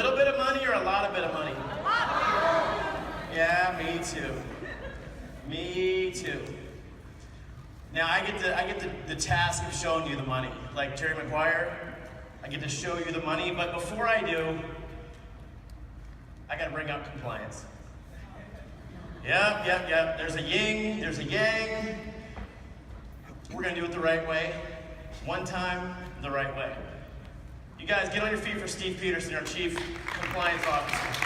little bit of money or a lot of bit of money? Yeah, me too. Me too. Now I get the task of showing you the money. Like Jerry Maguire, I get to show you the money, but before I do, I gotta bring up compliance. Yep. There's a yin, there's a yang. We're gonna do it the right way. One time, the right way. You guys get on your feet for Steve Peterson, our Chief Compliance Officer.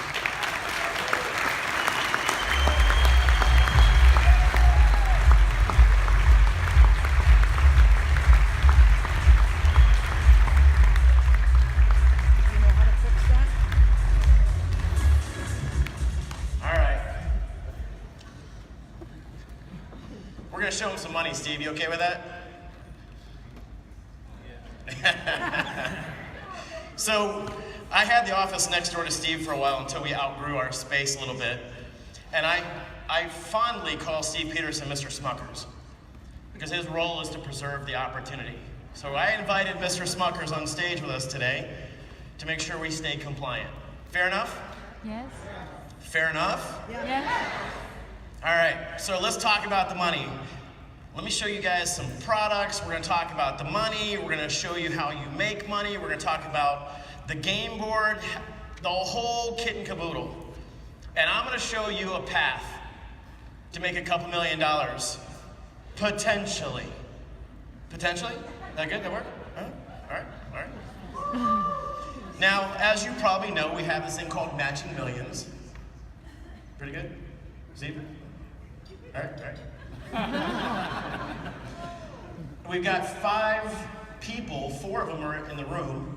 We're going to show him some money, Steve. You okay with that? Yeah. So, I had the office next door to Steve for a while until we outgrew our space a little bit. And I fondly call Steve Peterson Mr. Smuckers because his role is to preserve the opportunity. So I invited Mr. Smuckers on stage with us today to make sure we stay compliant. Fair enough? Yes. Fair enough? Yes. All right, so let's talk about the money. Let me show you guys some products. We're going to talk about the money. We're going to show you how you make money. We're going to talk about the game board, the whole kit and caboodle. And I'm going to show you a path to make a couple $1 million. Potentially. Potentially? That good? That work? All right. Now, as you probably know, we have this thing called Matching Millions. Pretty good? Steve? All right. We've got 5 people, 4 of them are in the room,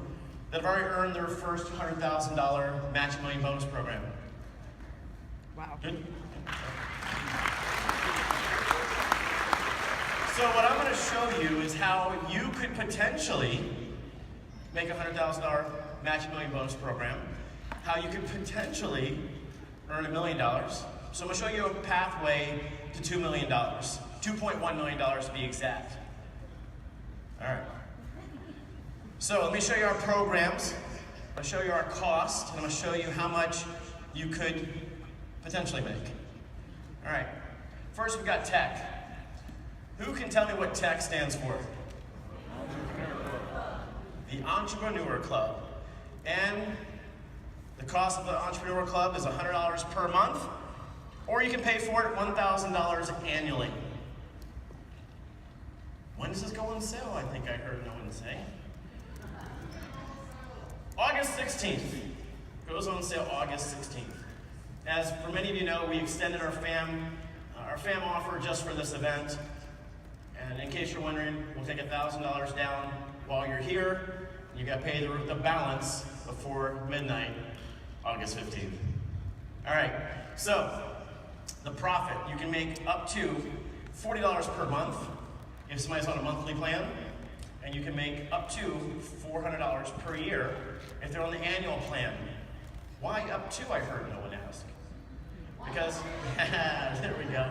that have already earned their first $100,000 Match Million bonus program. Wow. Good? So what I'm going to show you is how you could potentially make a $100,000 Match Million bonus program, how you could potentially earn $1 million. So I'm going to show you a pathway to $2 million, $2.1 million to be exact. All right. So let me show you our programs. I'm going to show you our cost, and I'm going to show you how much you could potentially make. All right. First, we've got TEC. Who can tell me what TEC stands for? The Entrepreneur Club. And the cost of the Entrepreneur Club is $100 per month, or you can pay for it $1,000 annually. When does this go on sale? I think I heard no one say. August 16th. Goes on sale August 16th. As for many of you know, we extended our FAM offer just for this event. And in case you're wondering, we'll take $1,000 down while you're here. You got to pay the balance before midnight, August 15th. All right, so the profit, you can make up to $40 per month if somebody's on a monthly plan, and you can make up to $400 per year if they're on the annual plan. Why up to, I heard no one ask. Because, there we go.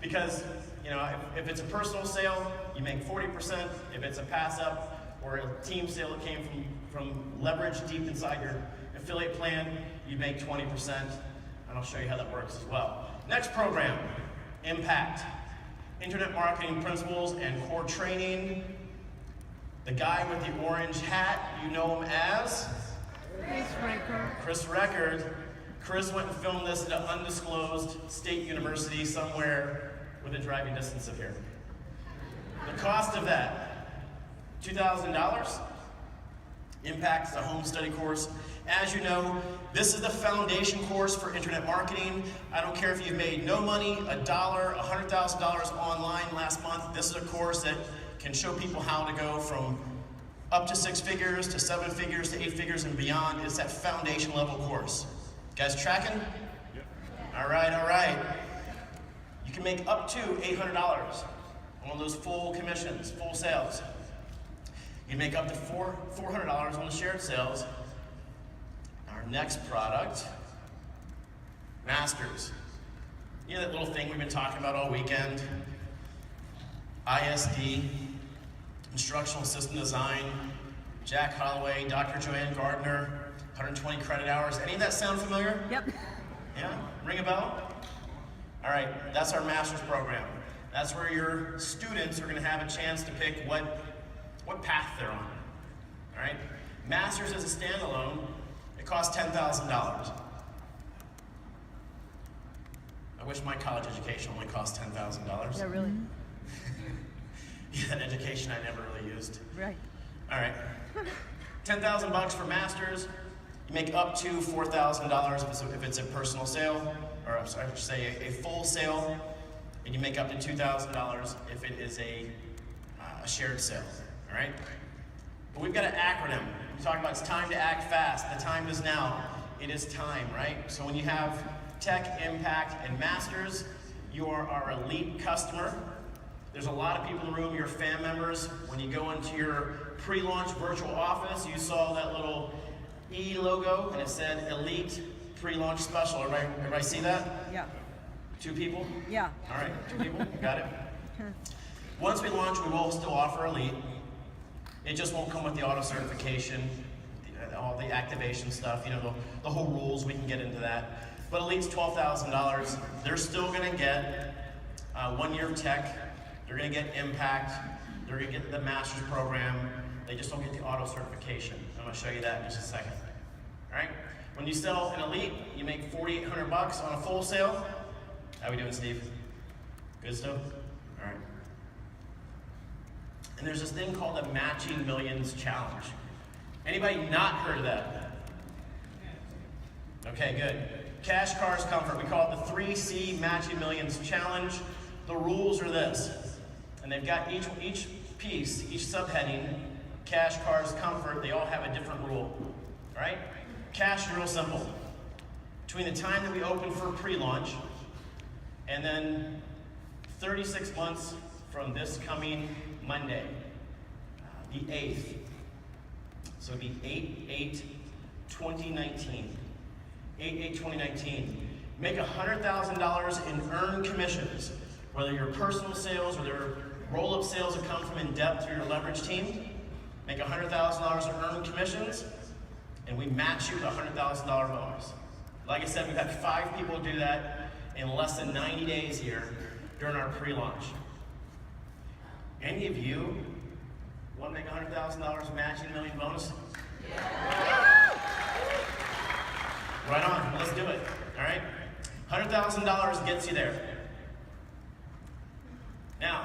Because, you know, if it's a personal sale, you make 40%. If it's a pass-up or a team sale that came from leverage deep inside your affiliate plan, you make 20%. And I'll show you how that works as well. Next program, Impact. Internet Marketing Principles and Core Training. The guy with the orange hat, you know him as? Chris Record. Chris went and filmed this at an undisclosed state university somewhere within driving distance of here. The cost of that, $2,000. Impact is a home study course. As you know, this is the foundation course for internet marketing. I don't care if you've made no money, $1, $100,000 online last month. This is a course that can show people how to go from up to 6 figures to 7 figures to 8 figures and beyond. It's that foundation level course. You guys tracking? Yep. All right. You can make up to $800 on those full commissions, full sales. You can make up to $400 on the shared sales. Our next product, Masters. You know that little thing we've been talking about all weekend? ISD, Instructional System Design, Jack Holloway, Dr. Joanne Gardner, 120 credit hours. Any of that sound familiar? Yep. Yeah? Ring a bell? All right, that's our master's program. That's where your students are going to have a chance to pick what path they're on. All right? Master's as a standalone, it costs $10,000. I wish my college education only cost $10,000. Yeah, really. Yeah, an education I never really used. Right. All right. $10,000 for masters. You make up to $4,000 if it's a personal sale, or I should say a full sale, and you make up to $2,000 if it is a shared sale. All right. But we've got an acronym. We talk about it's time to act fast. The time is now. It is time, right? So when you have Tech, Impact, and Masters, you are our elite customer. There's a lot of people in the room, your fan members. When you go into your pre-launch virtual office, you saw that little E logo, and it said Elite Pre-Launch Special. Everybody see that? Yeah. 2 people? Yeah. All right, 2 people, got it. Once we launch, we will still offer Elite. It just won't come with the auto certification, all the activation stuff, you know, the whole rules, we can get into that. But Elite's $12,000. They're still gonna get 1 year of tech, they're gonna get Impact, they're gonna get the master's program, they just don't get the auto certification. I'm gonna show you that in just a second. All right? When you sell an Elite, you make $4,800 on a full sale. How we doing, Steve? Good stuff? All right. And there's this thing called the Matching Millions Challenge. Anybody not heard of that? Okay, good. Cash, cars, comfort. We call it the 3C Matching Millions Challenge. The rules are this. And they've got each piece, each subheading, cash, cars, comfort, they all have a different rule. All right? Cash is real simple. Between the time that we open for pre-launch and then 36 months from this coming Monday, the 8th. So it'd be 8/8/2019. 8/8/2019. Make $100,000 in earned commissions, whether your personal sales or their roll-up sales that come from in-depth through your leverage team. Make $100,000 in earned commissions, and we match you with a $100,000 bonus. Like I said, we've had 5 people do that in less than 90 days here during our pre-launch. Any of you want to make $100,000 matching million bonus? Right on, let's do it, all right? $100,000 gets you there. Now,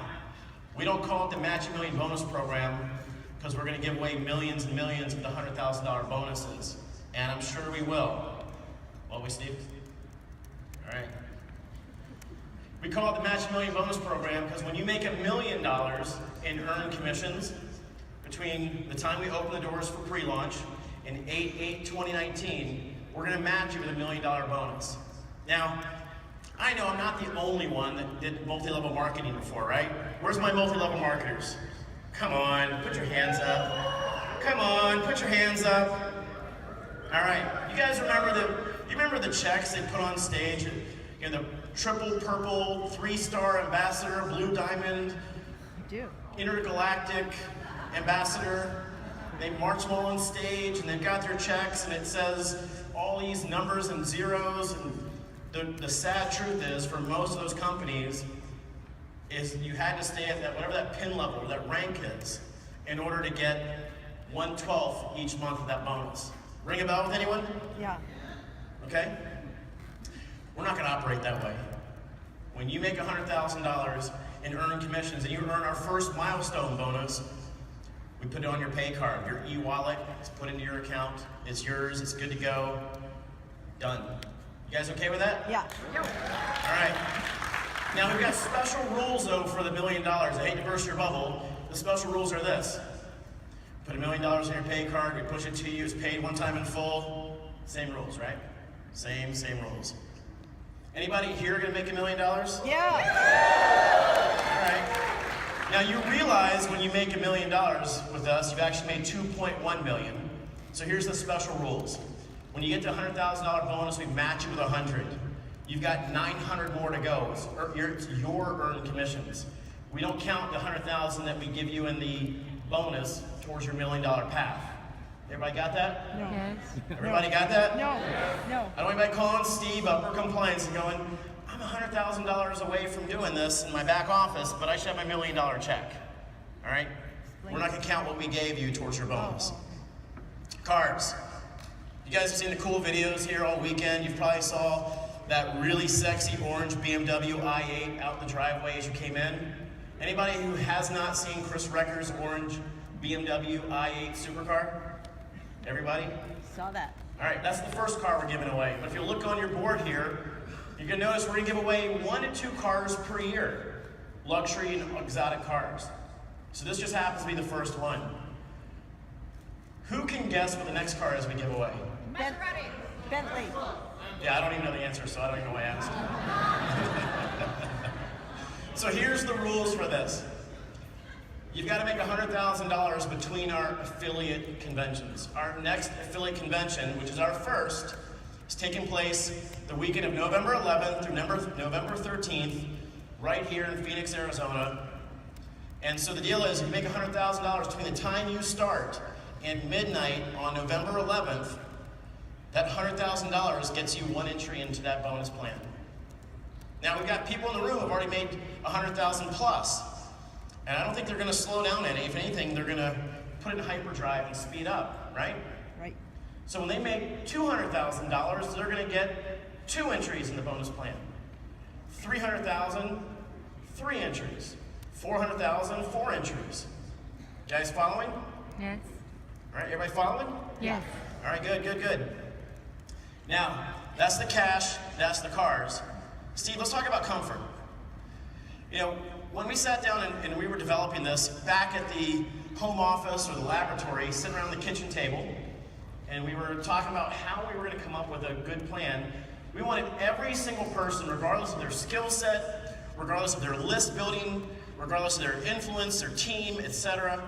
we don't call it the Matching Million Bonus Program because we're going to give away millions and millions of the $100,000 bonuses, and I'm sure we will. Won't we, Steve? All right. We call it the Matching Million Bonus Program because when you make $1 million in earned commissions between the time we open the doors for pre-launch and 8/8/2019, we're going to match you with $1 million bonus. Now, I know I'm not the only one that did multi-level marketing before, right? Where's my multi-level marketers? Come on, put your hands up. Come on, put your hands up. All right, you guys remember the checks they put on stage? You know, the triple purple, 3-star ambassador, blue diamond, intergalactic ambassador. They march them all on stage and they've got their checks and it says all these numbers and zeros. And the sad truth is, for most of those companies, is you had to stay at that, whatever that pin level or that rank is, in order to get 1/12 each month of that bonus. Ring a bell with anyone? Yeah. Okay? We're not going to operate that way. When you make $100,000 in earned commissions and you earn our first milestone bonus, we put it on your pay card, your e-wallet, it's put into your account, it's yours, it's good to go, done. You guys okay with that? Yeah. All right. Now we've got special rules though for the $1 million. I hate to burst your bubble. The special rules are this. Put $1 million in your pay card, we push it to you, it's paid one time in full. Same rules, right? Same rules. Anybody here gonna make $1 million? Yeah. All right. Now you realize when you make $1 million with us, you've actually made $2.1 million. So here's the special rules. When you get to $100,000 bonus, we match you with 100. You've got 900 more to go. It's your earned commissions. We don't count the 100,000 that we give you in the bonus towards your $1 million path. Everybody got that? No. Yes. Everybody got that? No. No. I don't want anybody calling Steve up or compliance and going, I'm $100,000 away from doing this in my back office, but I should have my $1 million check. All right? We're not going to count what we gave you towards your bonus. Cars. You guys have seen the cool videos here all weekend. You probably saw that really sexy orange BMW i8 out in the driveway as you came in. Anybody who has not seen Chris Recker's orange BMW i8 supercar? Everybody? Saw that. All right, that's the first car we're giving away. But if you look on your board here, you're gonna notice we're gonna give away 1 to 2 cars per year. Luxury and exotic cars. So this just happens to be the first one. Who can guess what the next car is we give away? Bentley. Yeah, I don't even know the answer, so I don't even know why I asked. So here's the rules for this. You've got to make $100,000 between our affiliate conventions. Our next affiliate convention, which is our first, is taking place the weekend of November 11th through November 13th, right here in Phoenix, Arizona. And so the deal is, if you make $100,000 between the time you start and midnight on November 11th, that $100,000 gets you 1 entry into that bonus plan. Now we've got people in the room who have already made $100,000 plus. And I don't think they're going to slow down any. If anything, they're going to put it in hyperdrive and speed up, right? Right. So when they make $200,000, they're going to get 2 entries in the bonus plan. $300,000, 3 entries. $400,000, 4 entries. You guys following? Yes. All right, everybody following? Yes. All right, good. Now, that's the cash, that's the cars. Steve, let's talk about comfort. You know, when we sat down and we were developing this back at the home office or the laboratory, sitting around the kitchen table, and we were talking about how we were going to come up with a good plan, we wanted every single person, regardless of their skill set, regardless of their list building, regardless of their influence, their team, etc.,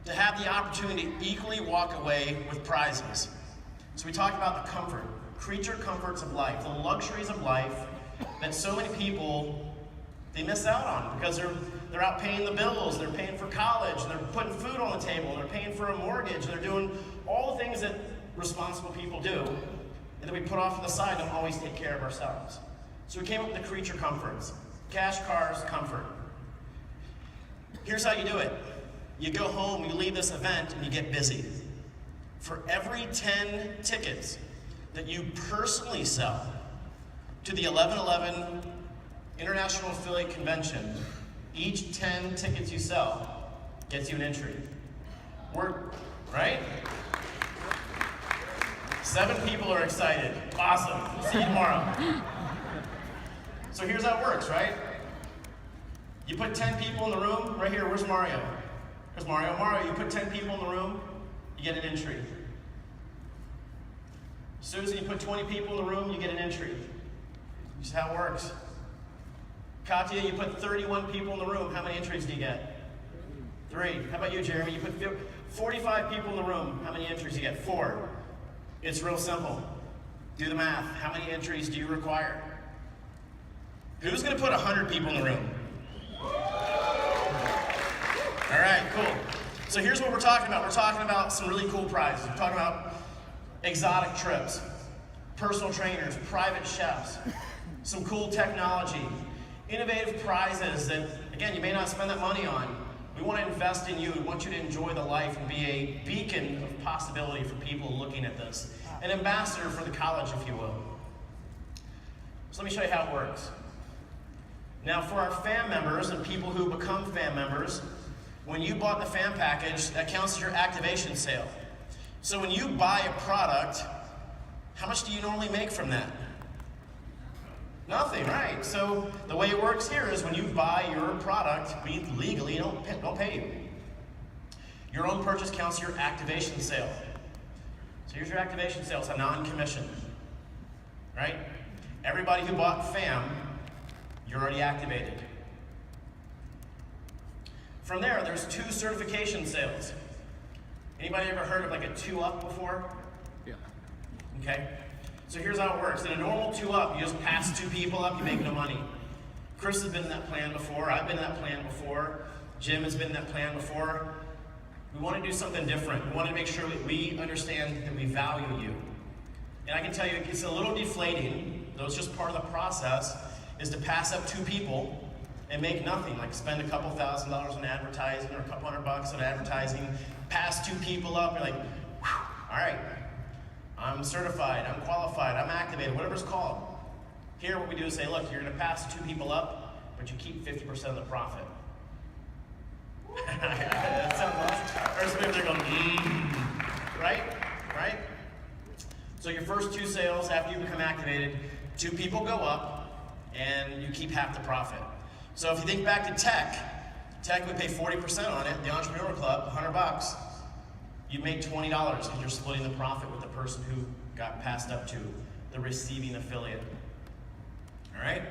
to have the opportunity to equally walk away with prizes. So we talked about the comfort, creature comforts of life, the luxuries of life that so many people, they miss out on because they're out paying the bills, they're paying for college, and they're putting food on the table, and they're paying for a mortgage, and they're doing all the things that responsible people do, and that we put off to the side and don't always take care of ourselves. So we came up with the creature comforts. Cash, cars, comfort. Here's how you do it. You go home, you leave this event, and you get busy. For every 10 tickets that you personally sell to the 1111 International Affiliate Convention, each 10 tickets you sell gets you an entry. Right? 7 people are excited. Awesome. See you tomorrow. So here's how it works, right? You put 10 people in the room. Right here, where's Mario? There's Mario. Mario, you put 10 people in the room, you get an entry. Susan, you put 20 people in the room, you get an entry. This is how it works. Katya, you put 31 people in the room, how many entries do you get? 3. How about you, Jeremy? You put 45 people in the room, how many entries do you get? 4. It's real simple. Do the math. How many entries do you require? Who's going to put 100 people in the room? All right, cool. So here's what we're talking about. We're talking about some really cool prizes. We're talking about exotic trips, personal trainers, private chefs, some cool technology, innovative prizes that, again, you may not spend that money on. We want to invest in you. We want you to enjoy the life and be a beacon of possibility for people looking at this. An ambassador for the college, if you will. So let me show you how it works. Now, for our FAM members and people who become FAM members, when you bought the FAM package, that counts as your activation sale. So when you buy a product, how much do you normally make from that? Nothing, right? So the way it works here is when you buy your product, we legally don't pay you. Your own purchase counts as your activation sale. So here's your activation sale. It's a non-commission, right? Everybody who bought FAM, you're already activated. From there, there's 2 certification sales. Anybody ever heard of like a 2-up before? Yeah. Okay. So here's how it works. In a normal 2-up, you just pass 2 people up, you make no money. Chris has been in that plan before. I've been in that plan before. Jim has been in that plan before. We want to do something different. We want to make sure that we understand that we value you. And I can tell you, it's a little deflating, though it's just part of the process, is to pass up 2 people and make nothing, like spend a couple $1,000s on advertising or a couple $100 on advertising, pass 2 people up, you're like, whew, all right, I'm certified, I'm qualified, I'm activated, whatever it's called. Here what we do is say, look, you're going to pass 2 people up, but you keep 50% of the profit. That sounds awesome. Or some people are going, right? Right? So your first 2 sales, after you become activated, 2 people go up, and you keep half the profit. So if you think back to Tech would pay 40% on it, the Entrepreneur Club, $100. You make $20 because you're splitting the profit with the person who got passed up to the receiving affiliate. All right?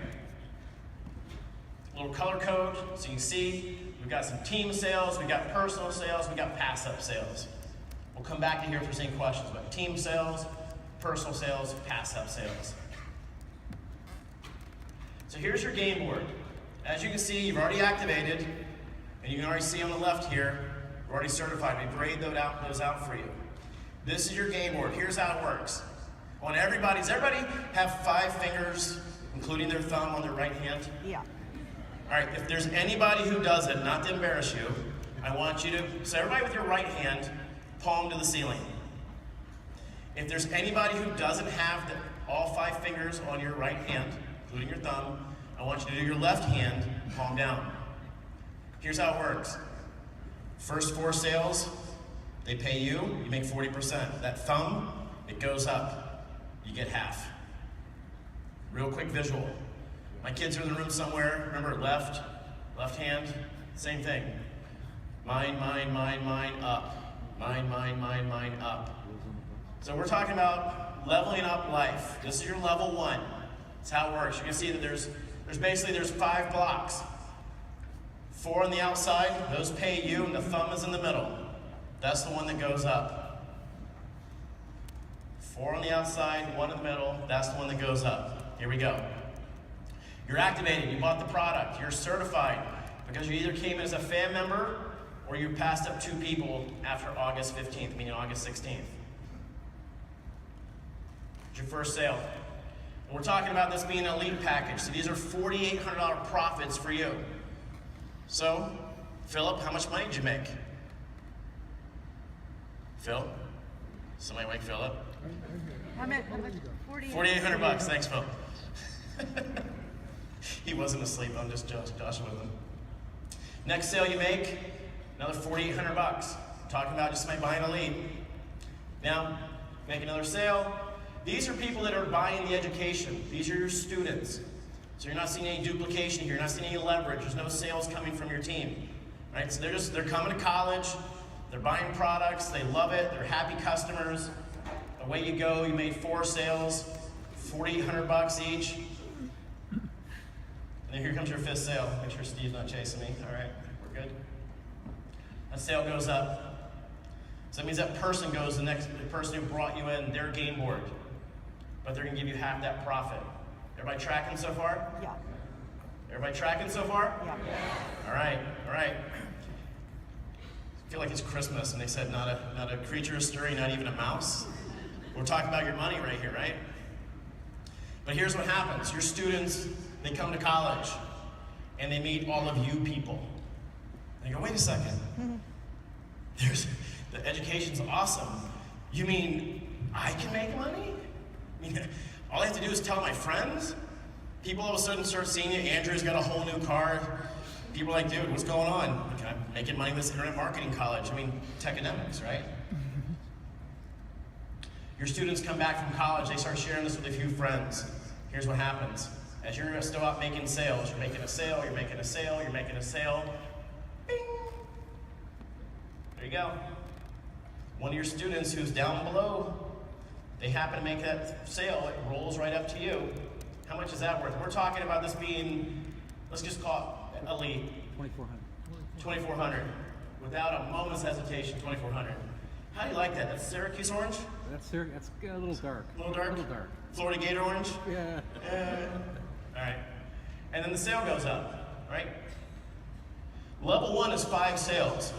A little color code, so you can see we've got some team sales, we've got personal sales, we've got pass-up sales. We'll come back to here if there's any questions about team sales, personal sales, pass-up sales. So here's your game board. As you can see, you've already activated, and you can already see on the left here, we're already certified. We grade those out for you. This is your game board. Here's how it works. Does everybody have 5 fingers, including their thumb on their right hand? Yeah. All right, if there's anybody who does it, not to embarrass you, I want you to, so everybody with your right hand, palm to the ceiling. If there's anybody who doesn't have all 5 fingers on your right hand, including your thumb, I want you to do your left hand, palm down. Here's how it works. First 4 sales, they pay you, you make 40%. That thumb, it goes up, you get half. Real quick visual. My kids are in the room somewhere. Remember, left hand, same thing. Mine, up. Mine, up. So we're talking about leveling up life. This is your level 1. That's how it works. You can see that there's 5 blocks. 4 on the outside, those pay you, and the thumb is in the middle. That's the one that goes up. 4 on the outside, 1 in the middle, that's the one that goes up. Here we go. You're activated, you bought the product, you're certified, because you either came in as a fan member or you passed up 2 people after August 15th, meaning August 16th. It's your first sale. And we're talking about this being an elite package, so these are $4,800 profits for you. So, Philip, how much money did you make? Phil? Somebody wake Philip? How much? 4,800 bucks. Thanks, Phil. He wasn't asleep. I'm just joshing with him. Next sale you make, another 4,800 bucks. Talking about just somebody buying a lead. Now, make another sale. These are people that are buying the education. These are your students. So you're not seeing any duplication here. You're not seeing any leverage. There's no sales coming from your team. Right? So they're coming to college. They're buying products. They love it. They're happy customers. Away you go. You made 4 sales, 4,800 bucks each. And then here comes your 5th sale. Make sure Steve's not chasing me. All right, we're good. That sale goes up. So that means that person goes the person who brought you in, their game board. But they're going to give you half that profit. Everybody tracking so far? Yeah. Everybody tracking so far? Yeah. All right, all right. I feel like it's Christmas and they said not a creature is stirring, not even a mouse. We're talking about your money right here, right? But here's what happens. Your students, they come to college and they meet all of you people. They go, wait a second. The education's awesome. You mean I can make money? I mean, all I have to do is tell my friends? People all of a sudden start seeing you. Andrew's got a whole new car. People are like, dude, what's going on? Like, I'm making money in this internet marketing college. I mean, TECademics, right? Your students come back from college, they start sharing this with a few friends. Here's what happens. As you're still out making sales, you're making a sale, you're making a sale, you're making a sale. Bing! There you go. One of your students who's down below, they happen to make that sale, it rolls right up to you. How much is that worth? We're talking about this being, let's just call it elite. 2,400. 2,400. Without a moment's hesitation, 2,400. How do you like that? That's Syracuse orange? That's a little dark. A little dark? A little dark. Florida Gator orange? Yeah. All right. And then the sale goes up, right? Level 1 is 5 sales.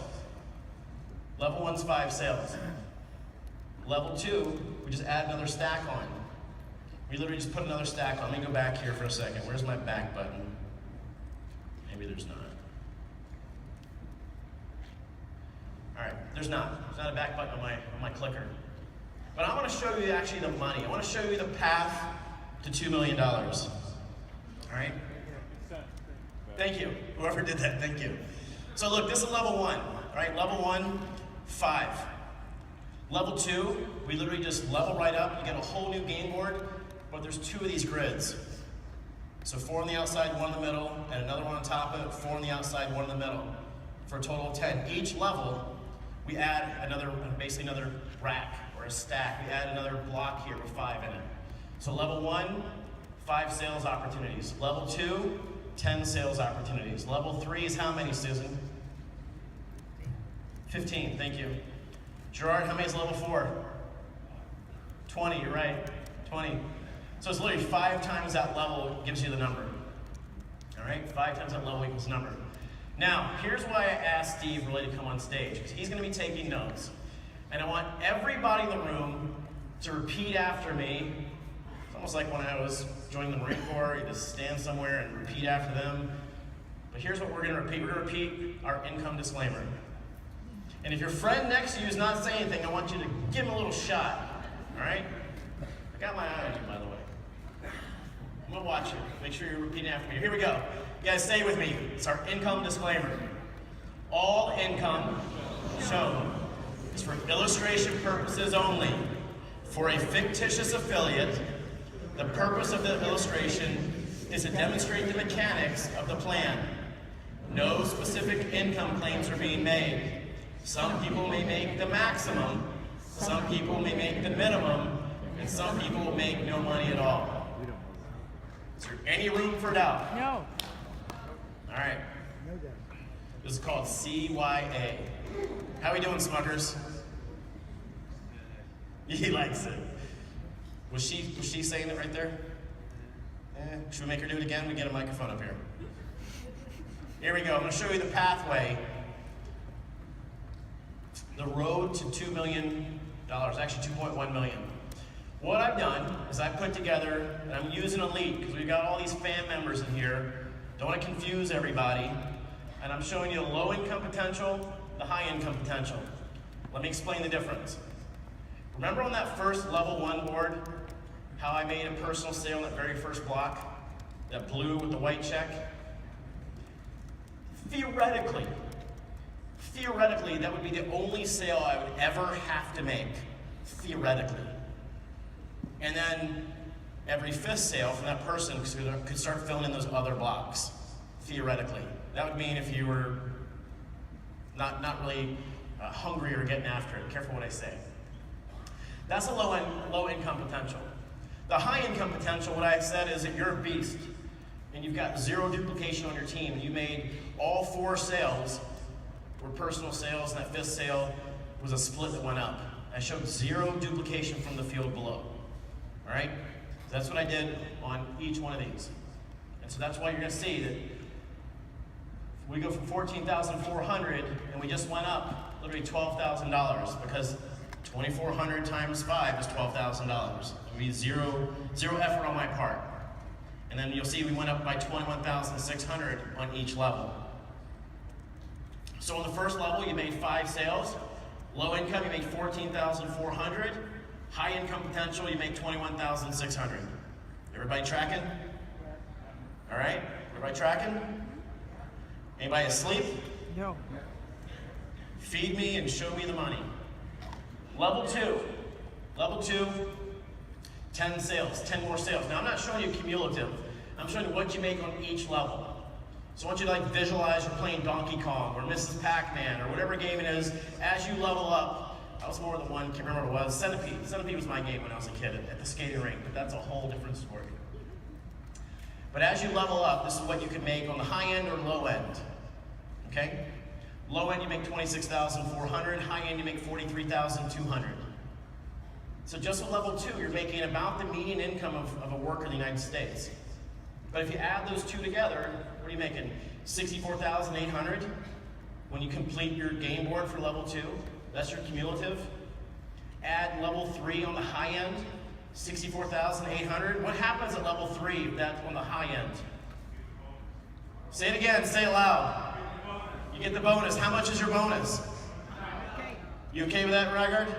Level 1's 5 sales. Level 2, we just add another stack on. We literally just put another stack on. Let me go back here for a second. Where's my back button? Maybe there's not. All right, there's not. There's not a back button on my clicker. But I want to show you actually the money. I want to show you the path to $2 million. All right? Thank you. Whoever did that, thank you. So look, this is level 1. All right, level 1, 5. Level 2, we literally just level right up. You get a whole new game board, but there's 2 of these grids. So 4 on the outside, 1 in the middle, and another one on top of it, 4 on the outside, 1 in the middle, for a total of 10. Each level, we add basically another rack or a stack. We add another block here with 5 in it. So level 1, 5 sales opportunities. Level 2, 10 sales opportunities. Level 3 is how many, Susan? 15, thank you. Gerard, how many is level 4? 20, you're right, 20. So it's literally 5 times that level gives you the number. All right, 5 times that level equals number. Now, here's why I asked Steve really to come on stage, because he's gonna be taking notes. And I want everybody in the room to repeat after me. It's almost like when I was joining the Marine Corps, you just stand somewhere and repeat after them. But here's what we're gonna repeat. We're gonna repeat our income disclaimer. And if your friend next to you is not saying anything, I want you to give him a little shot, all right? I got my eye on you, by the way. I'm gonna watch you. Make sure you're repeating after me. Here we go. You guys say it with me. It's our income disclaimer. All income shown is for illustration purposes only. For a fictitious affiliate, the purpose of the illustration is to demonstrate the mechanics of the plan. No specific income claims are being made. Some people may make the maximum, some people may make the minimum, and some people will make no money at all. Is there any room for doubt? No. All right. This is called CYA. How we doing, Smuckers? He likes it. Was she saying it right there? Should we make her do it again? We get a microphone up here. Here we go. I'm going to show you the pathway. The road to $2 million, actually 2.1 million. What I've done is I put together, and I'm using Elite because we've got all these fan members in here. Don't want to confuse everybody. And I'm showing you the low income potential, the high income potential. Let me explain the difference. Remember on that first level 1 board, how I made a personal sale in that very first block? That blue with the white check? Theoretically, that would be the only sale I would ever have to make, theoretically. And then every 5th sale from that person could start filling in those other blocks, theoretically. That would mean if you were not really hungry or getting after it. Careful what I say. That's a low income potential. The high income potential, what I said is that you're a beast and you've got 0 duplication on your team. You made all 4 sales were personal sales, and that 5th sale was a split that went up. I showed 0 duplication from the field below. All right? So that's what I did on each one of these. And so that's why you're going to see that we go from 14,400 and we just went up literally $12,000 because 2,400 times 5 is $12,000. It would be zero effort on my part. And then you'll see we went up by 21,600 on each level. So on the first level, you made 5 sales. Low income, you made 14,400. High income potential, you make 21,600. Everybody tracking? All right, everybody tracking? Anybody asleep? No. Feed me and show me the money. Level 2, 10 sales, 10 more sales. Now I'm not showing you cumulative. I'm showing you what you make on each level. So I want you to visualize you're playing Donkey Kong or Mrs. Pac-Man or whatever game it is. As you level up, I was more than one, can't remember what it was, Centipede. Centipede was my game when I was a kid at the skating rink, but that's a whole different story. But as you level up, this is what you can make on the high end or low end, okay? Low end, you make 26,400. High end, you make 43,200. So just with level 2, you're making about the median income of a worker in the United States. But if you add those 2 together, what are you making? 64,800 when you complete your game board for level 2. That's your cumulative. Add level 3 on the high end, 64,800. What happens at level 3 if that's on the high end? Say it again, say it loud. You get the bonus. How much is your bonus? Okay. You okay with that, Rygaard?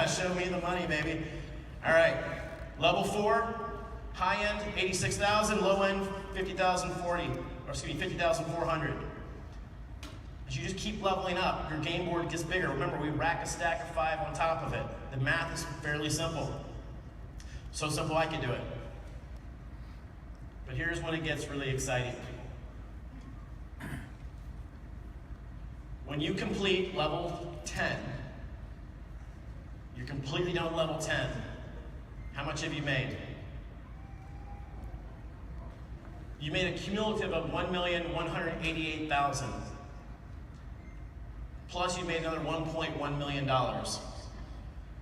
Show me the money, baby. All right, level 4, high end, 86,000, low end, 50,400. As you just keep leveling up, your game board gets bigger. Remember, we rack a stack of 5 on top of it. The math is fairly simple. So simple I can do it. But here's when it gets really exciting. When you complete level 10, you're completely done level 10. How much have you made? You made a cumulative of $1,188,000. Plus you made another $1.1 million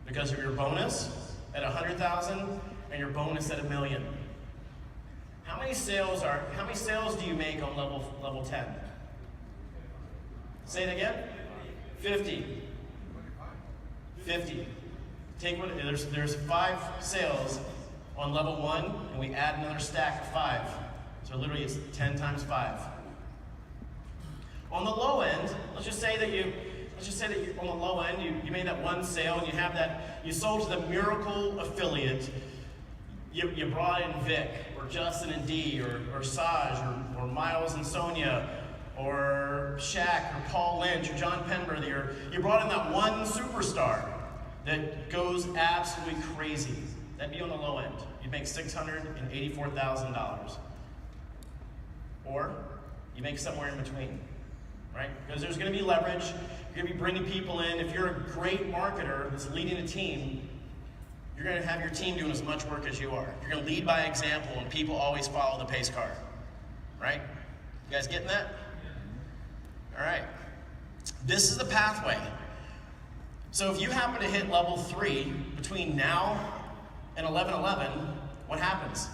because of your bonus at $100,000 and your bonus at $1 million. How many sales do you make on level 10? Say it again. 50. 50. Take what there's 5 sales on level 1, and we add another stack of 5. So literally it's 10 times 5. On the low end, let's just say that you on the low end you made that one sale and you sold to the Miracle affiliate. You brought in Vic or Justin and Dee or Saj or Miles and Sonia or Shaq or Paul Lynch or John Penberthy, or you brought in that one superstar that goes absolutely crazy. That'd be on the low end. You'd make $684,000. Or you make somewhere in between, right? Because there's going to be leverage. You're going to be bringing people in. If you're a great marketer that's leading a team, you're going to have your team doing as much work as you are. You're going to lead by example, and people always follow the pace car, right? You guys getting that? All right. This is the pathway. So if you happen to hit level 3 between now and 11/11, what happens?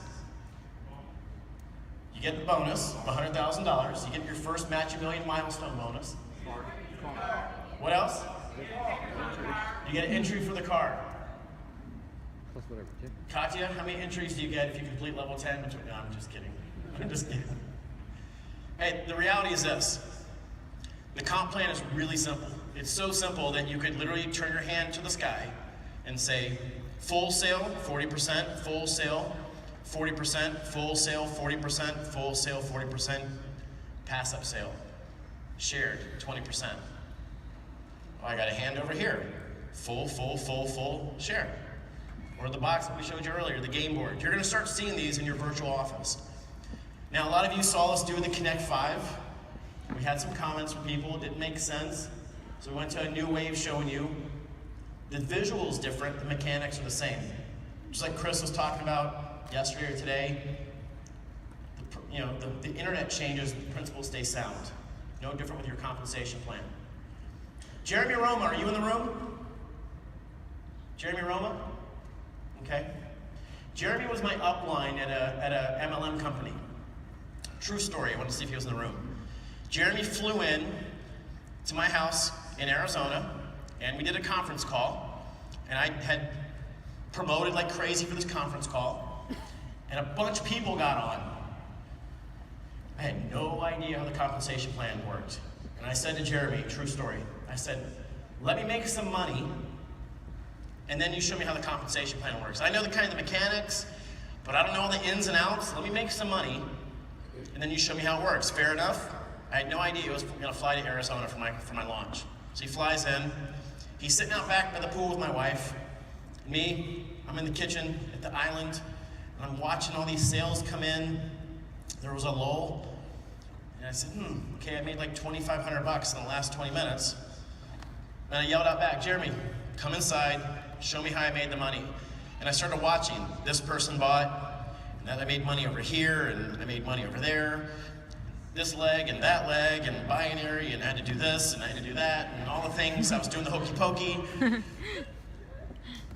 You get the bonus of $100,000. You get your first Match a Million milestone bonus. What else? You get an entry for the car. Plus whatever ticket. Katya, how many entries do you get if you complete level 10? No, I'm just kidding. I'm just kidding. Hey, the reality is this. The comp plan is really simple. It's so simple that you could literally turn your hand to the sky and say, full sale, 40%, full sale, 40%, full sale, 40%, full sale, 40%, pass-up sale, shared, 20%. Oh, I got a hand over here. Full, share. Or the box that we showed you earlier, the game board. You're going to start seeing these in your virtual office. Now, a lot of you saw us do the Connect 5. We had some comments from people. It didn't make sense. So we went to a new way of showing you. The visual is different. The mechanics are the same. Just like Chris was talking about yesterday or today, the internet changes, the principles stay sound. No different with your compensation plan. Jeremy Roma, are you in the room? Jeremy Roma? Okay. Jeremy was my upline at a MLM company. True story. I wanted to see if he was in the room. Jeremy flew in to my house in Arizona, and we did a conference call, and I had promoted like crazy for this conference call, and a bunch of people got on. I had no idea how the compensation plan worked. And I said to Jeremy, true story, I said, let me make some money, and then you show me how the compensation plan works. I know the kind of the mechanics, but I don't know all the ins and outs. Let me make some money, and then you show me how it works. Fair enough? I had no idea he was going to fly to Arizona for my launch. So he flies in. He's sitting out back by the pool with my wife. Me, I'm in the kitchen at the island, and I'm watching all these sales come in. There was a lull, and I said, okay, I made like $2,500 in the last 20 minutes. And I yelled out back, Jeremy, come inside, show me how I made the money. And I started watching. This person bought, and then I made money over here, and I made money over there. This leg and that leg and binary, and I had to do this and I had to do that and all the things. I was doing the hokey pokey.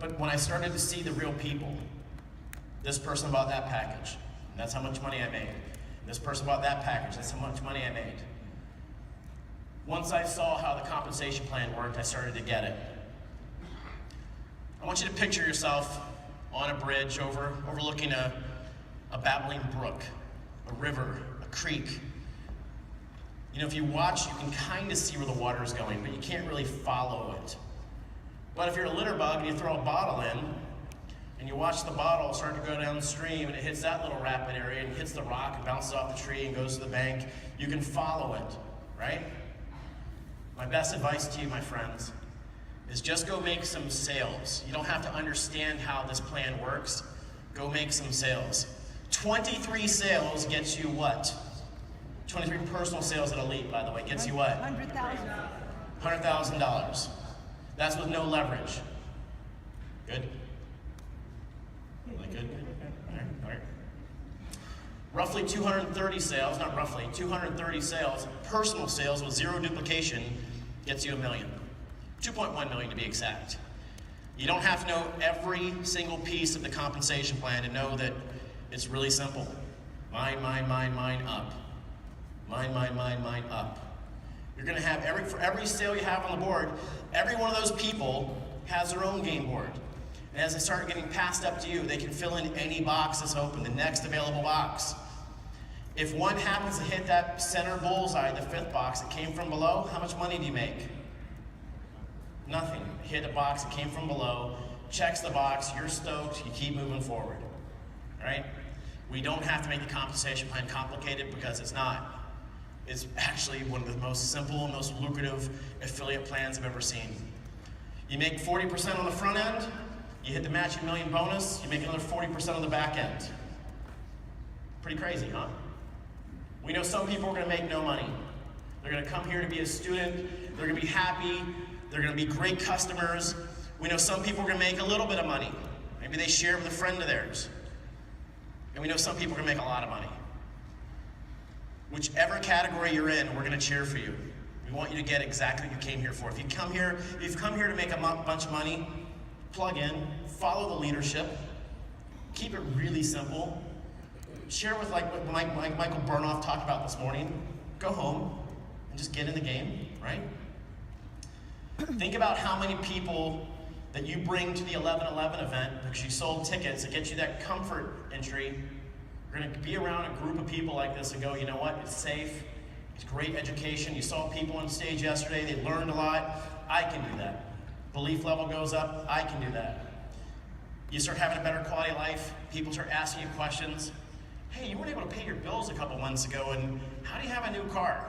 But when I started to see the real people, this person bought that package, and that's how much money I made. This person bought that package, that's how much money I made. Once I saw how the compensation plan worked, I started to get it. I want you to picture yourself on a bridge overlooking a babbling brook, a river, a creek. You know, if you watch, you can kind of see where the water is going, but you can't really follow it. But if you're a litter bug and you throw a bottle in, and you watch the bottle start to go down the stream, and it hits that little rapid area and hits the rock and bounces off the tree and goes to the bank, you can follow it, right? My best advice to you, my friends, is just go make some sales. You don't have to understand how this plan works. Go make some sales. 23 sales gets you what? 23 personal sales at Elite, by the way, gets you what? $100,000. $100,000. That's with no leverage. Good? Really good? All right. Roughly 230 sales, not roughly, 230 sales, personal sales with zero duplication gets you $1 million. 2.1 million to be exact. You don't have to know every single piece of the compensation plan to know that it's really simple. Mine, up. Mine, up. You're gonna have for every sale you have on the board, every one of those people has their own game board. And as they start getting passed up to you, they can fill in any box that's open, the next available box. If one happens to hit that center bullseye, the 5th box that came from below, how much money do you make? Nothing. Hit a box that came from below, checks the box, you're stoked, you keep moving forward. All right? We don't have to make the compensation plan complicated because it's not. It's actually one of the most simple, most lucrative affiliate plans I've ever seen. You make 40% on the front end, you hit the matching $1 million bonus, you make another 40% on the back end. Pretty crazy, huh? We know some people are gonna make no money. They're gonna come here to be a student, they're gonna be happy, they're gonna be great customers. We know some people are gonna make a little bit of money. Maybe they share with a friend of theirs. And we know some people are gonna make a lot of money. Whichever category you're in, we're gonna cheer for you. We want you to get exactly what you came here for. If you've come here to make a bunch of money, plug in, follow the leadership, keep it really simple. Share with like what Michael Burnoff talked about this morning. Go home and just get in the game, right? Think about how many people that you bring to the 11/11 event because you sold tickets that get you that comfort entry. You're gonna be around a group of people like this and go, you know what, it's safe, it's great education. You saw people on stage yesterday, they learned a lot. I can do that. Belief level goes up, I can do that. You start having a better quality of life, people start asking you questions. Hey, you weren't able to pay your bills a couple months ago, and how do you have a new car?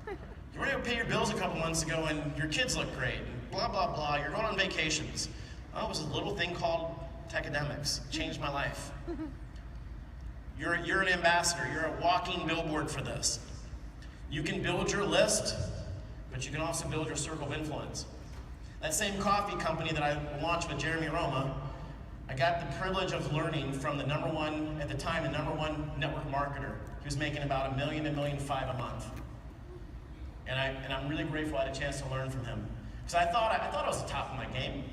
You weren't able to pay your bills a couple months ago, and your kids look great, and blah, blah, blah. You're going on vacations. Oh, it was a little thing called TECademics. Changed my life. You're an ambassador. You're a walking billboard for this. You can build your list, but you can also build your circle of influence. That same coffee company that I launched with Jeremy Roma, I got the privilege of learning from the number one network marketer. He was making about $1 million to $1.5 million a month. And I'm really grateful I had a chance to learn from him. Because I thought I was the top of my game,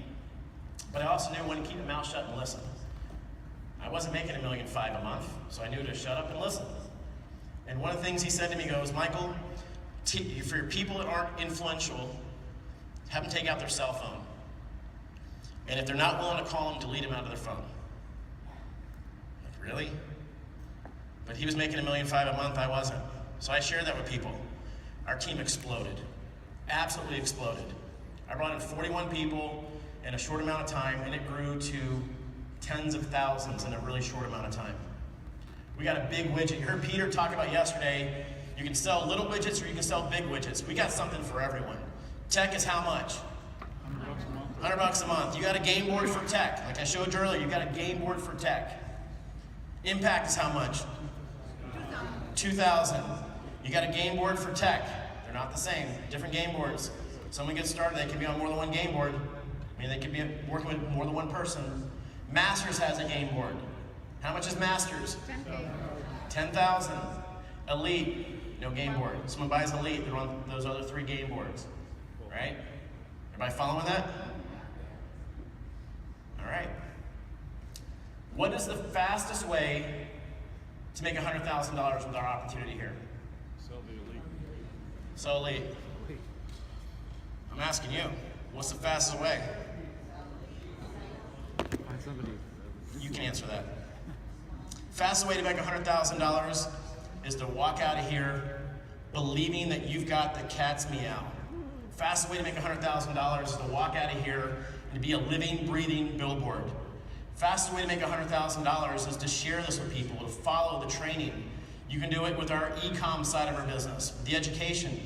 but I also knew when to keep my mouth shut and listen. I wasn't making $1.5 million a month, so I knew to shut up and listen. And one of the things he said to me goes, Michael, for your people that aren't influential, have them take out their cell phone. And if they're not willing to call them, delete them out of their phone. Like, really? But he was making $1.5 million a month, I wasn't. So I shared that with people. Our team exploded, absolutely exploded. I brought in 41 people in a short amount of time, and it grew to tens of thousands in a really short amount of time. We got a big widget. You heard Peter talk about yesterday, you can sell little widgets or you can sell big widgets. We got something for everyone. Tech is how much? $100 a month. You got a game board for tech. Like I showed you earlier, you got a game board for tech. Impact is how much? $2,000. You got a game board for tech. They're not the same, different game boards. Someone gets started, they can be on more than one game board. I mean, they could be working with more than one person. Masters has a game board. How much is Masters? $10,000. Elite, no game board. Someone buys Elite, they're on those other 3 game boards, right? Everybody following that? All right. What is the fastest way to make $100,000 with our opportunity here? Sell the Elite. So Elite. I'm asking you, what's the fastest way? Find somebody. You can answer that. Fastest way to make $100,000 is to walk out of here believing that you've got the cat's meow. Fastest way to make $100,000 is to walk out of here and to be a living, breathing billboard. Fastest way to make $100,000 is to share this with people, to follow the training. You can do it with our e-com side of our business, the education.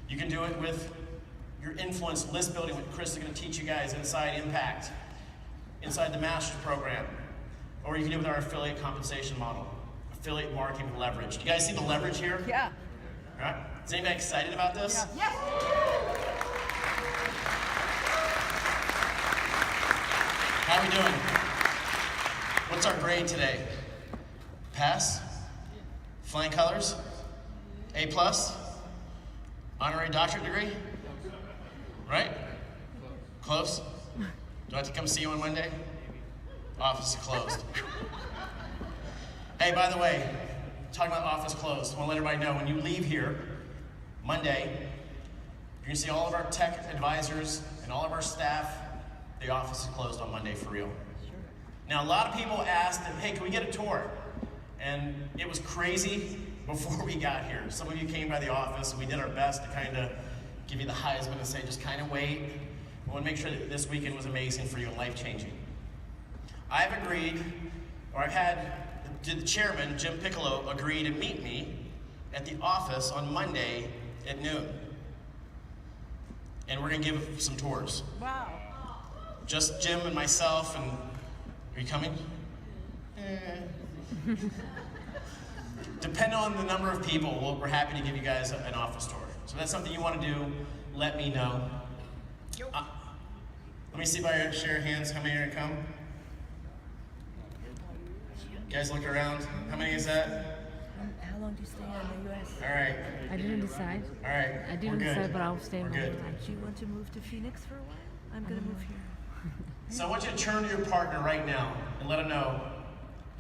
You can do it with your influence list building, what Chris is going to teach you guys inside Impact, inside the Master Program. Or you can do it with our affiliate compensation model, affiliate marketing leverage. Do you guys see the leverage here? Yeah. All right. Is anybody excited about this? Yeah. Yes. How are we doing? What's our grade today? Pass? Flying colors? A+? Honorary doctorate degree? Right? Close? Do I have to come see you on Monday? Office is closed. Hey, by the way, talking about office closed, I want to let everybody know when you leave here Monday, you're going to see all of our tech advisors and all of our staff. The office is closed on Monday for real. Now, a lot of people asked, hey, can we get a tour? And it was crazy before we got here. Some of you came by the office, and we did our best to kind of give you the Heisman and say, just kind of wait. We want to make sure that this weekend was amazing for you and life-changing. I've agreed, or I've had the chairman, Jim Piccolo, agree to meet me at the office on Monday at noon. And we're going to give some tours. Wow. Just Jim and myself, and are you coming? Depending on the number of people, we're happy to give you guys an office tour. So if that's something you want to do, let me know. Let me see by your share of hands how many are going to come. You guys look around. How many is that? How long do you stay in the U.S.? All right. I didn't decide. All right. I didn't We're good. decide, but I'll stay We're in good. Do you want to move to Phoenix for a while? I'm going to move here. So I want you to turn to your partner right now and let them know,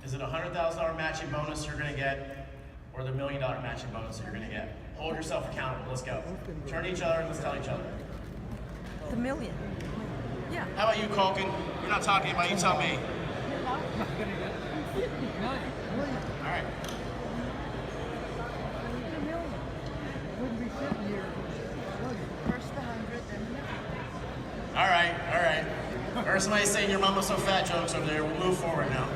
is it a $100,000 matching bonus you're going to get or the $1 million matching bonus that you're going to get? Hold yourself accountable. Let's go. Turn to each other and let's tell each other. The million. Yeah. How about you, Culkin? You're not talking about you, tell me. All right. First the 100, then All right, all right. Or somebody saying your mama's so fat jokes over there. We'll move forward now.